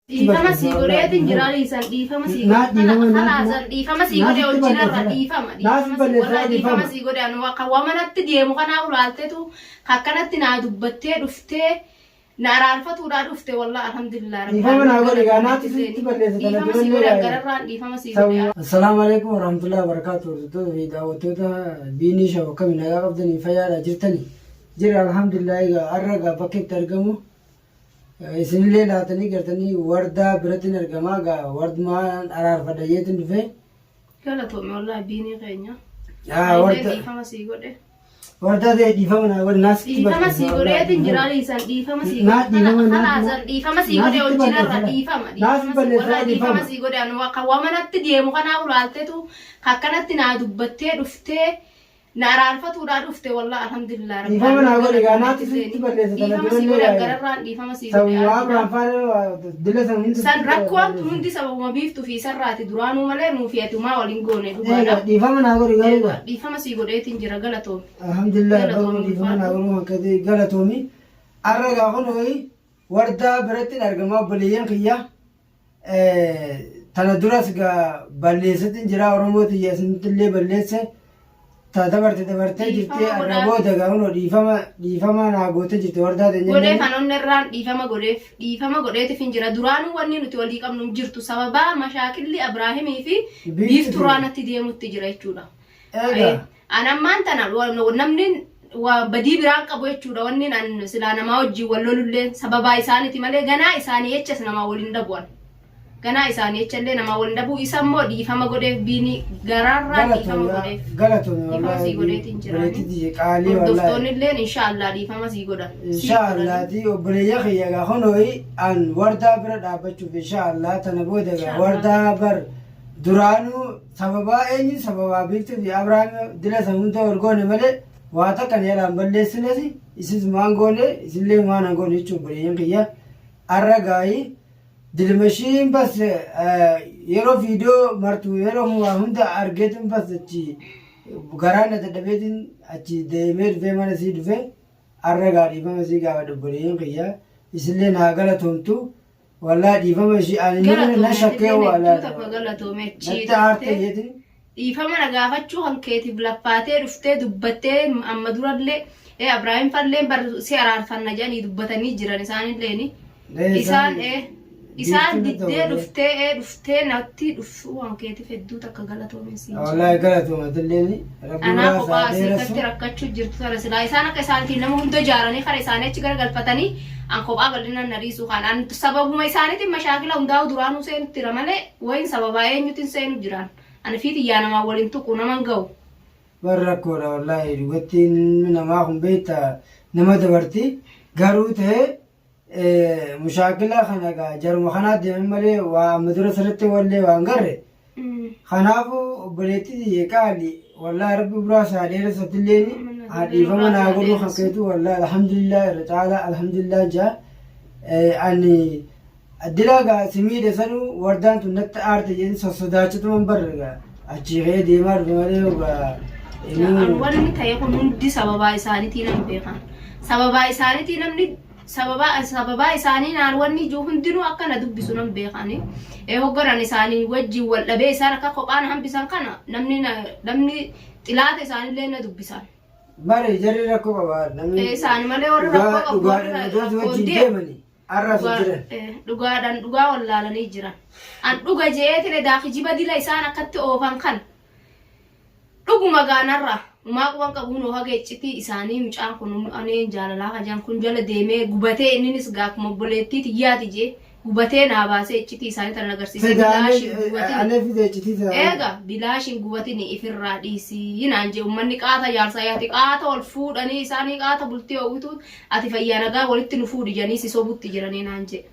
Dhiifama sii godheetiin jiraalisan dhiifama sii godhe dhiifama sii godhe hojjinarra dhiifama sii godhe anu akka wamanatti deemu kanaa ulaalteetu akkanatti naa dubbattee dhuftee na araarfatuudhaa dhufte wallaahi alhamdulillah dhiifama naa godhe gaanaatti sitti balleessa dhiifama sii godhe gararraan dhiifama sii godhe. Assalaamu alaikum warahmatullahi wabarakatuh. Hordoftoota fi daawwattoota biinii shawwa kami nagaa qabdanii fayyaadhaa jirtanii jira alhamdulillah egaa har'a egaa bakka itti argamu isinillee laatanii gartanii wardaa biratiin argamaa gaa wardumaan araarfadha jeetiin dhufe. Galatoome wallaahi biinii keenya. Warda dhiifama sii godhe. Warda ta'e dhiifama naa godhe naas dhiifama sii godheetiin jiraalisan dhiifama sii godhe dhiifama sii godhe hojjinarra dhiifama sii godhe anu akka wamanatti deemu kanaa ulaalteetu akkanatti naa dubbattee dhuftee na araarfatuudhaa dhufte wallaahi alhamdulillah dhiifama naa godhe gaanaatti sitti balleessa dhiifama sii godhe gararraan dhiifama sii godhe san rakkoon hundi sababuma biiftuu fi sarraati duraanuu malee nuufi atumaa waliin goone dhugaadha dhiifama naa godhe galuudha dhiifama sii godheetiin jira galatoomi alhamdulillah dhiifama naa godhe akkati galatoomi har'a gaafa nuyi wardaa biratti argamaa obboleeyyan kiyya tana duras gaa balleessatiin jira oromooti yaasintillee balleesse dabarte jirti arraboota gaafno dhiifama naa goote jirti wardaa teenya godhee kan onnerraan dhiifama godheetiif hin jira duraanuu wanni nuti walii qabnu jirtu sababaa mashaakilli Abraahimii fi biiftuuraanatti deemutti jira jechuudha. Anammaan tana namni badii biraan qabu jechuudha wanni an silaa namaa wajjin wal lolullee sababaa isaaniiti malee ganaa isaanii jechas namaa waliin dhabu'an. Ganaa isaanii jechallee namaa waliin dhabuu isa immoo dhiifama godheef biinii garaarraa dhiifama godheef dhiifama sii godheetiin jiraanii hordoftoonni illee inshaallah dhiifama sii godhan inshaallaati obboleeyya kiyya gaa honoyi an wardaa bira dhaabbachuuf inshaallah tana booda gaa wardaa bar duraanuu sababaa eenyu sababaa biiftuu fi Abrahaam dila san hunda wal goone malee waa takkan yaadaan balleessines isis maan goone isillee maan an goone jechuun obboleeyyan kiyya har'a gaayii dilmashiin bas yeroo viidiyoo martu yeroo hunda argeetin bas achi garaan dadhabeetin achi deemee dhufee mana sii dhufe har'a gaa dhiifama sii gaafa obboleeyyan kiyya isillee naa galatoomtu wallaa dhiifama ishii ani na shakkee natti aarte jeetin dhiifama na gaafachuu hankeetiif lappaatee dhuftee dubbattee amma durallee Abrahaam fallee bar si araarfanna jedhanii dubbatanii jiran isaanilleeni isaan diddee dhuftee natti dhufuu hankeetiif hedduu takka galatoomessi wallaahi galatooma dilleeni anaa kophaa asiirratti rakkachuu jirtu tara silaa isaan akka isaaniitiin nama hunda ijaaranii kara isaanii achi garagalfatanii an kophaa bal'inaan nariisuu kan an sababuma isaaniitiin mashaakila hundaa'u duraanuu seenutti jira malee wayin sababaa eenyutiin seenu jiraan ani fi xiyyaa namaa waliin tuqu naman ga'u bar rakkoodha wallaahi dhugattiin namaa kun beekta nama dabarti garuu ta'e mushaakila kana gaa jaruma kanaa deeman malee waa madura sirritti wallee waan garre kanaafu obboleetti qaali wallaahi rabbi biraa saadeera satilleeni dhiifama naa godhuu hakkeetu wallaahi alhamdulillah irra caalaa alhamdulillah jaa ani addilaa gaa simiidhe sanuu wardaan tun natti aarte jedhin sossodaachituman barre gaa achi ka'ee deemaa dhufe malee wanni ta'e kun hundi sababaa isaaniitii nan beekan sababaa isaaniitii namni sababaa isaanii naan wanni ijoo hundinuu akkana dubbisu nan beekani hoggaran isaanii wajjin wal dhabee isaan akka kophaan hambisan kana namni xilaata isaaniillee na dubbisan bare jarri rakkoo qabaa namni isaanii malee warri rakkoo qabu dhugaadhaan dhugaa wallaalanii jiran an dhuga je'eetine daakijiba dila isaan akkatti oofan kan dhuguma gaanarraa umaa quban qabuun haga iccitii isaanii mucaan kun aneen jaalalaa hajaan kun jala deemee gubatee inninis gaakuma obboleettii xiyyaati jee gubatee naa baasee iccitii isaanii tan agarsiise bilaashin gubatin ifirraa dhiisii naan jee ummanni qaata jaarsaa yaati qaata ol fuudhanii isaanii qaata bultii hawwitu ati fayyaa nagaa walitti nu fuudhi janii si sobutti jiranii naan jee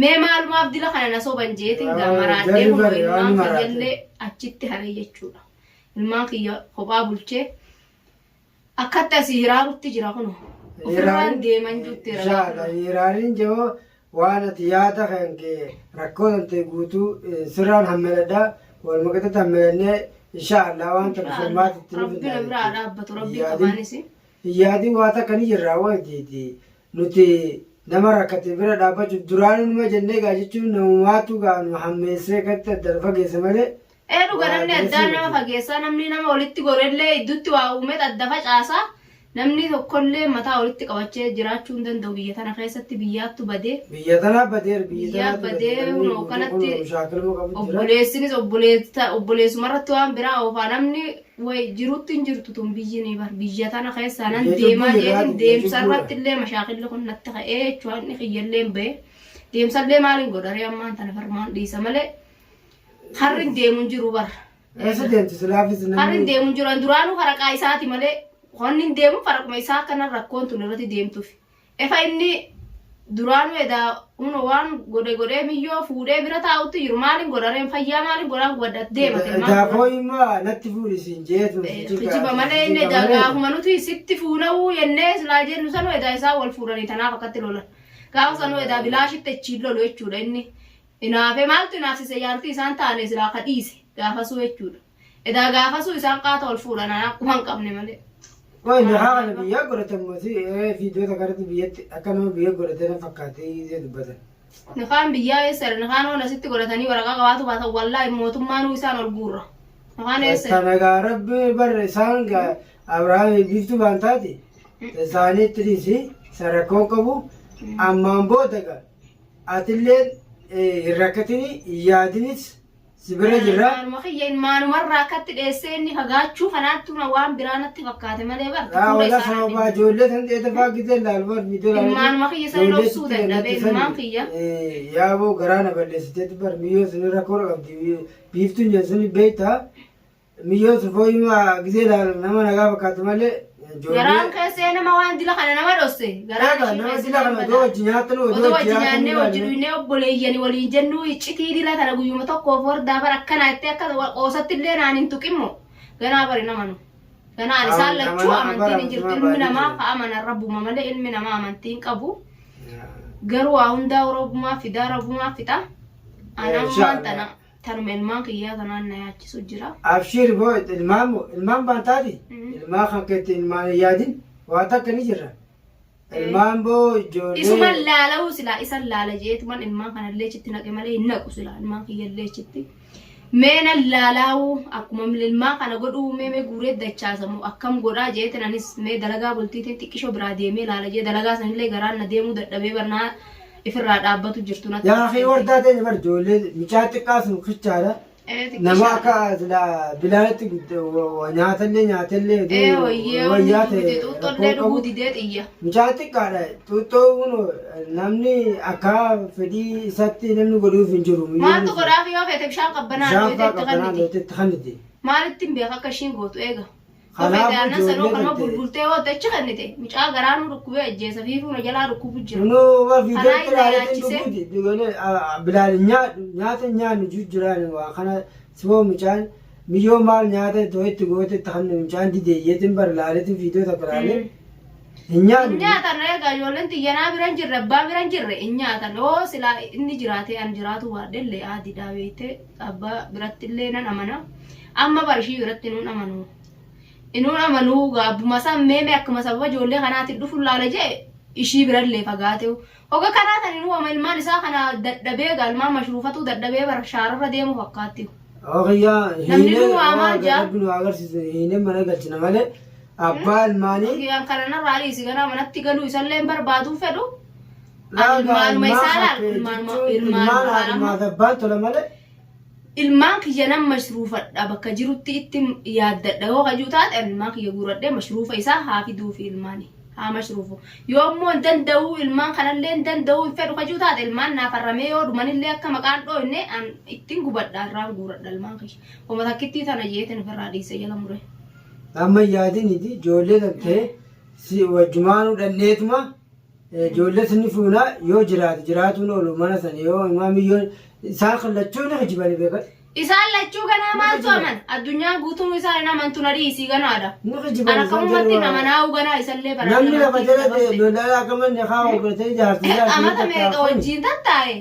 mee maalumaaf dila kana na soban jeetin gamaraadhee kun ilmaan kiyyallee achitti haree jechuudha ilmaan kiyya kophaa bulchee akkatti asii hiraarutti jira kun ofirraan deeman jirti hiraariin joo waan ati yaada kan kee rakkoo tante guutuu sirraan hammeladha wal makatatti hammelannee inshaallah waan takka formaatitti rabbi na biraa dhaabbatu rabbi qabaanis yaadii waa takka ni jirraa waan jeeti nuti nama rakkate bira dhaabbachuu duraanuu numa jennee gaa jechuun namumaatu gaa nu hammeessee katti adda fageessa malee. Dhuga namni addaan nama fageessaa namni nama walitti gorellee idduutti waa uumeet adda facaasaa namni tokkollee mataa walitti qabachee jiraachuu hin danda'u biyya tana keessatti biyyaattu badee. Biyya tanaa badeera biyya badee hunoo kanatti obboleessinis obboleessumarratti waan biraa oofaa namni way jirutti hin jirtu tun biyyi ni bar biyya tana keessaa nan deemaa jeetin deemsarratti illee mashaakilli kun natti ka'ee jechuudha inni xiyyallee hin bahe deemsallee maaliin godharee ammaan tana farmaan dhiisa malee. Harrin deemuun jiru bar. Eessa deemtu silaafis namni. Harrin deemuun jiru duraanuu faraqaa isaati malee honni deemu faraquma isaa kana rakkoon tun irratti deemtuuf. Efa inni duraanuu edaa huno waan godhee miyyoo fuudhee bira taa'utti jiru maaliin godhareen fayyaa maaliin godhaan godhat deemate. Daafoo immoo natti fuudhisiin jeetu. Kijiba malee inni edaa gaafuma nuti sitti fuuna'uu jennee silaa jennu sanuu edaa isaa wal fuudhanii tanaaf akkatti lolan. Gaafa sanuu edaa bilaashitti achiin lolu jechuudha inni. Inaafe maaltu inaafsise yaartii isaan taane silaa kadhiise gaafasuu jechuudha. Edaa gaafasuu isaan qaata ol fuudhan akkuma hin qabne malee. Waan haa kana biyya godhatamu viidiyoo takarratti biyyatti akka nama biyya godhatanii fakkaatee izee dubbatan. Nakaan biyyaa eessa nakaan waan asitti godhatanii waraqaa qabaatu baatan wallaahi mootummaan isaan ol guurra. Nakaan eessa. Kana gaa rabbi barre isaan gaa Abiraam biiftuu baan taate isaaniitti dhiisi sarakkoon qabu ammaan booda gaa atillee rakkatini yaadinis sibira jirra. Maanumarraa akkatti dheessee inni fagaachuu kanaatti waan biraanatti fakkaate malee barra. Wala sababa ijoollee san dheeta faagitee laalbar viidiyoo laalbar. Maanuma kiyya san dhoksuu dadhabee ilmaan kiyya. Yaaboo garaana balleessiteetti bar miyyoo sun irra kora qabdi biiftuun jensun beektaa miyyoo sun fooyyuma gisee nama nagaa fakkaatu malee. Garaan keessee nama waan dila kana nama dhosse. Garaan nama dila kana odoo wajji nyaatanu odoo wajji nyaannee wajji dhuynee obboleeyyanii waliin jennu iccitii dila kana guyyuma tokkoof wardaa bara akkanaa itti akka qoosatti illee naan hin tuqimmo. Ganaa bari nama nu. Ganaan isaan lachuu amantiin hin jirtu ilmi namaa ka amanan rabbuma malee ilmi namaa amantiin qabu. Garuu waa hundaa Oromumaa fidaa Oromumaa fixa. Anaan waan tana. Tanuma ilmaan kiyyaa tanaan na yaachisu jira. Abshir boo ilmaan baantaati. Ilmaan kan keetti ilmaan yaadin waa takka ni jirra. Ilmaan boo ijoollee. Isuma laala'uu silaa isan laala jeetuman ilmaan kanallee chitti naqe malee hin naqu silaa ilmaan kiyyallee chitti. Meena laala'uu akkuma ilmaan kana godhuu mee guuree dachaasamu akkam godhaa jeetin anis mee dalagaa bultiitiin xiqqishoo biraa deemee laala jee dalagaa sanillee garaan na deemuu dadhabee barnaa. Ifirraa dhaabbatu jirtu natti. Yaa akhi wardaa ta'e bar ijoollee mucaa xiqqaa sun kichaadha. Nama akka bilaatti nyaatallee wayyaa ta'e. Xuuxxollee dhuguu didee xiyya. Mucaa xiqqaadha. Xuuxxoo namni akka fedhii isatti namni godhuuf hin jiru. Maaltu godhaaf yoo feete bishaan qabbanaa itti kannite. Maalitti hin beeka akka ishiin gootu eega. Kanaafuu sanoo kanuma bulbultee waan achi kannite mucaa garaanuu dhukkubee ajjeesa fiifuuna jalaa dhukkubu jira. Nuu waa viidiyoo ilaalee bilaal nyaata nyaannu jijjiiraan waa kana siboo mucaan miyyoo maal nyaata itti itti goote itti kan mucaan dideeyyeetiin bar ilaaleetiin viidiyoo takka ilaalee hin nyaannu. Nyaatan egaa ijoolleen xiyyanaa biran jirre abbaa biran jirre hin nyaatan oo silaa inni jiraatee an jiraatu waaddellee aadi daawwitee abbaa biratti illee nan amana amma barishii biratti nuun amanu. Inuun amanuu gaabbuma sammee akkuma sababa ijoollee kanaatiin dhufuun laala jee ishii birallee fagaatee oga kanaa kan inuu ama ilmaan isaa kana dadhabee galmaan mashruufatu dadhabee bara shaararra deemu fakkaatti. Namni nu waamaa jaa. Namni nu agarsiisu hiinee mana galchina malee abbaa ilmaanii. Ogeeyyan kanarraa dhiisi ganaa manatti galuu isallee barbaaduu fedhu. Ilmaanuma isaa laala ilmaan abbaan tola malee. Ilmaan kiyya nama mashruufadha bakka jirutti itti yaaddadha yoo kajuu taate ilmaan kiyya guuradhee mashruufa isaa haa fiduufi ilmaani haa mashruufu yoommoo hin danda'u ilmaan kanallee hin danda'u hin fedhu kajuu taate ilmaan naafarramee yoo dhumanillee akka maqaan dhooyne ittiin gubadha irraan guuradha ilmaan kiyya oma takkittii tana jeetin ofirraa dhiise jala mure. Amma yaadiniti ijoollee tattee wajjumaanuu dhanneetuma ijoollee sinni fuunaa yoo jiraatuun oolu mana sana yoo imaamiyyoon isaan kallachuun hojibanii beekan. Isaan lachuu ganaa maaltu aman addunyaa guutuun isaan amantu na dhiisii ganaadha. Ana kamumatti namanaa'uu ganaa isallee bara. Namni lafa jalatti lolaa akaman haa hoggatee jaartii. Amata meeqa wajjin tattaa'e.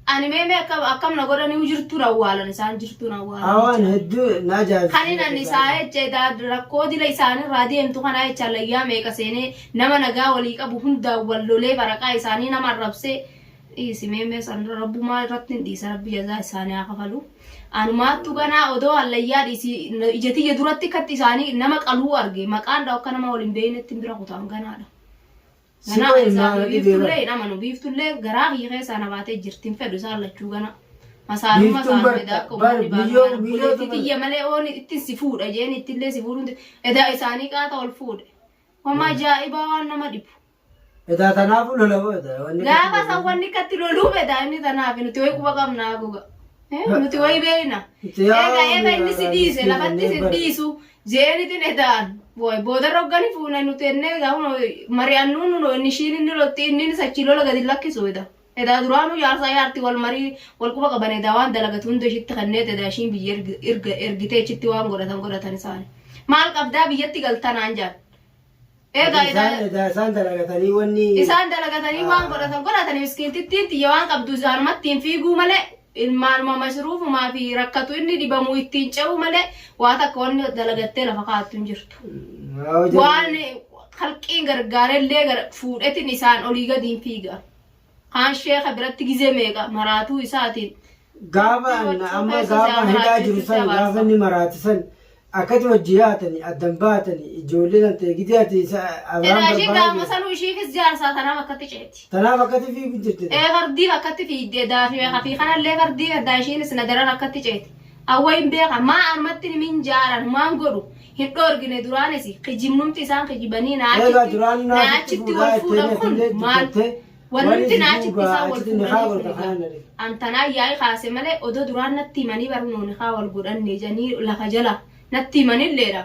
ani meme akkam na godhani jirtu rawwalan isaan jirtu rawwalan awan heddu najaab kanin ani saaye jeeda rakkoo dila isaanii raadiyemtu kana echallayyaa meeqa seene nama nagaa walii qabu hunda wallolee baraqaa isaanii nama rabse isi meme san rabbuma irratti dhiisa rabbi jazaa isaanii akafalu anumaattu ganaa odoo allayyaa dhisi ijatiyya duratti katti isaanii nama qaluu arge maqaan dhaa akka nama waliin beeynetti bira kutaan ganaadha ganaa isaa biiftullee namanu biiftullee garaa hiikee sana baatee jirtiin fedhu isaan lachuu gana masaaluma saamedha akka uummanni baaduu tiyya malee oon ittiin si fuudha jeen ittillee si fuudhuun edaa isaanii qaata ol fuudhe wama ajaa'ibaa waan nama dhibu edaa tanaafu lolaboo gaafa sawwanni katti loluu edaa inni tanaaf nuti wayi quba qabnaa goga nuti wayi beeyna eega inni si dhiise lafatti si dhiisu jeenitin edaan boy booda roggani fuuna nuti enne gaafa mari'annuun nu inni shiin inni lotti inni sachi lola gadi lakkisu edaa duraanu yaarsaa yaarti wal marii wal quba qaban edaa waan dalagatu hunda ishitti kanneet edaa ishiin biyya ergitee ichitti waan godhatan isaani maal qabdaa biyyatti galtanaan jaan isaan dalagatanii wanni isaan dalagatanii waan godhatan miskiintittiin xiyya waan qabdu isaanumatti fiiguu malee ilmaanuma masruufumaa fi rakkatu inni dhibamu ittiin ce'u malee waa takka wanni dalagattee lafa kaa'attu hin jirtu waan halqiin gargaarellee fuudhetin isaan olii gadiin fiiga haan sheeka biratti gizee meeqa maraatuu isaatiin gaafa amma gaafa hidhaa jiru san gaafa inni maraatisan akkati wajji yaatanii addan baatanii ijoollee san ta'e gidee ati abraan barbaade gaafa sanuu ishiifis jaarsaa tanaaf akkatti ceeti tanaaf akkatti fiigu jirti fardiif akkatti fiigdee daafii hafii kanallee fardii addaa ishiinis na daran akkatti ceeti awwa hin beeka maa armatti min jaaran maan godhu hin dhoorgine duraanis kijibnumti isaan kijibanii naachitti wal fuudhan kun maal wanti naachitti isaan wal fuudhan antanaa yaa'ii kaase malee odoo duraan natti himanii barnoonni haa wal godhanne janii lafa jala natti himanilleedha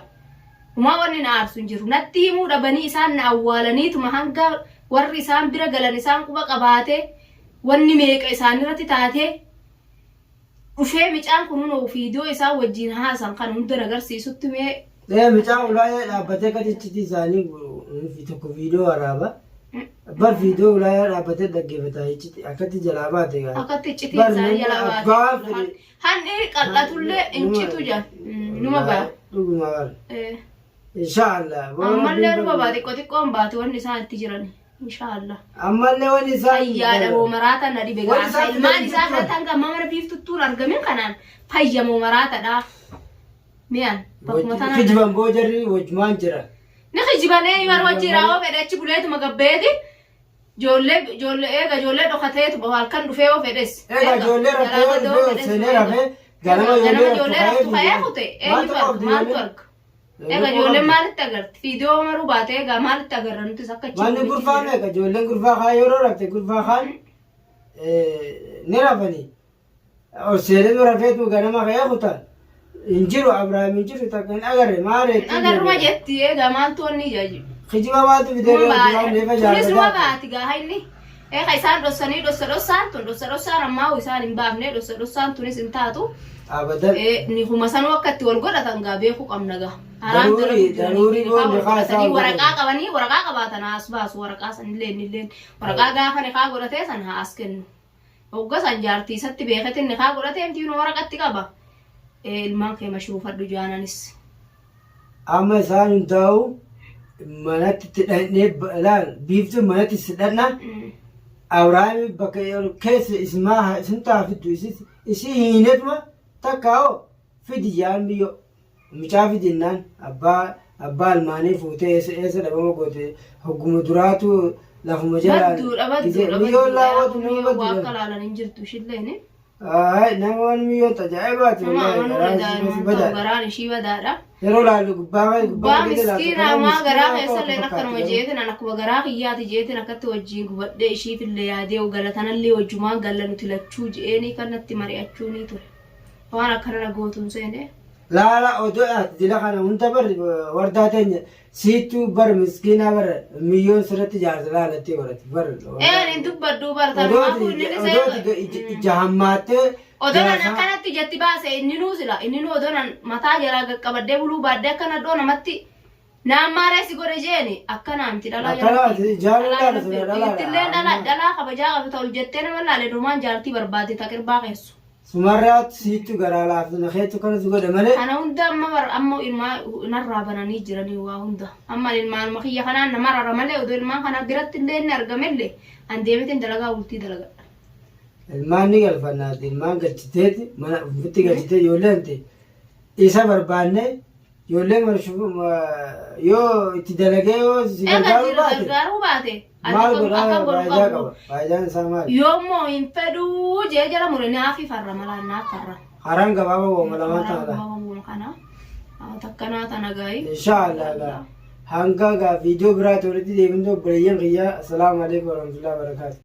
umaa wanni na aarsu hin jiru natti himuu dhabanii isaan na awwaalaniituma hanga warri isaan bira galan isaan quba qabaate wanni meeqa isaan irratti taate dhufee micaan kununoo fiidiyoo isaan wajjiin haasan kan hunda agarsiisutti mee micaan ulaayee dhaabbatee katichiti isaanii tokko fiidiyoo waraaba bar fiidiyoo ulaayee dhaabbatee dhaggeeffataa jechuudha akkatti jalaa baate akkatti icciti isaanii jalaa baate hanni qal'atullee incitu jaa numa baa dhuguma baa inshaallah ammallee numa baa xiqqoon baate wanni isaan itti jiran inshaallah ammallee wanni isaan fayyaadha maraata na dhibe gaafa ilmaan isaa irratti hanga amma mana biiftuttuun argamin kanaan fayyamoo maraatadha mi'an bakkuma tanaa kijiban boojarri wajjumaan jira ni kijibanee yoo wajji raawoo fedhe achi buleetuma gabbeeti ijoollee dhokateetu halkan dhufee yoo fedhes ijoollee rakkoo seenee rafee ganama ijoollee raftu ka'ee kute eenyu argu maaltu arga ijoolleen maalitti agarti fiidiyoo maruu baatee maalitti agarra nutis akka manni gurfaa meeqa ijoolleen gurfaa kaa yeroo rafte gurfaa kaan ni rafanii ol seenee rafeetu ganama ka'ee kutan injiru Abrahaam injiru takka hin agarre maare agarruma jetti maaltu wanni jaaji kijiba maaltu bidee duraan neefa tunis numa baati gaa inni isaan dhossanii dhossaan tun dhossaan ammaa isaan hin baafne dhossaan tunis hin taatu abadan ni kuma sanuu akka itti wal godhatan gaa beekuu qabna gaa daruurii boonni kaasaa waraqaa qabanii waraqaa qabaatan haas baasu waraqaa sanilleen waraqaa gaafa ni kaa godhatee san haas kennu hogga san jaartii isatti beekatin ni kaa godhatee mtiinoo waraqatti qaba ilmaan kee mashruufadhu jaananis amma isaan hundaa'u manatti itti dhannee laal biiftuu manatti itti dhanna Abrahaam bakka keessa ismaa isin taafiddu isii hiinetuma takkaa'oo fidi jaan biyyo micaa fidinnaan abbaa almaanii fuutee eessa dhabama goote hogguma duraatu lafuma jalaan biyyoon laawwatu nama baddu akka laalan hin jirtu ishilleen namoonni biyyoon tajaa'ibaati garaan ishii badaadha yeroo laallu gubbaa miskiina maa garaa keessallee akkanuma jeetin akkuma garaa kiyyaati jeetin akkatti wajjiin gubadhee ishiifillee yaadee galatanallee wajjumaan galla nuti lachuu je'eenii kanatti mari'achuunii ture waan akkana gootuun seene laala odoo dila kana hunda bar wardaa teenya siituu bar miskiina bar miyyoon sirratti jaarsa laalattee warati bar hin dubbaddu bar tanumaafu inni ija hammaattee odonan akkanatti jetti baase inni nuu sila inni nuu odonan mataa jalaa qaqqabaddee buluu baaddee akkana dhoo namatti Naammaaree si godhe jeeni akkanaa miti dhalaa Akkanaati jaalalaa dhala Ittillee dhalaa kabajaa qabata ol jettee nama laale dhumaan jaartii barbaade taqirbaa keessu. Sumarraat siitu garaa laafina keetu kana si godhe malee. Kana hunda amma ilmaa narraa bananii jiranii waa hunda. Amma ilmaan makiyya kanaan nama rara malee odoo ilmaan kana biratti illee inni argamellee an deemetiin dalagaa bultii dalagadha. Ilmaan ni galfannaati ilmaan galchiteeti mana ofitti galchitee ijoollee hante isa barbaanne ijoollee yoo itti dalagee yoo si gargaaruu baate maal godhaa faayidaa qaba faayidaan isaa maali? yoommoo hin fedhuu jee jala mure naafi farra malaan naaf farra. Haraan gabaabaa wooma lamaan taala. Kana takkanaa tana gaayi. Inshaallah gaa hanga gaa viidiyoo biraatti walitti deemnee obboleeyyan kiyyaa assalaamu alaikum warahmatullahi wabarakatuh.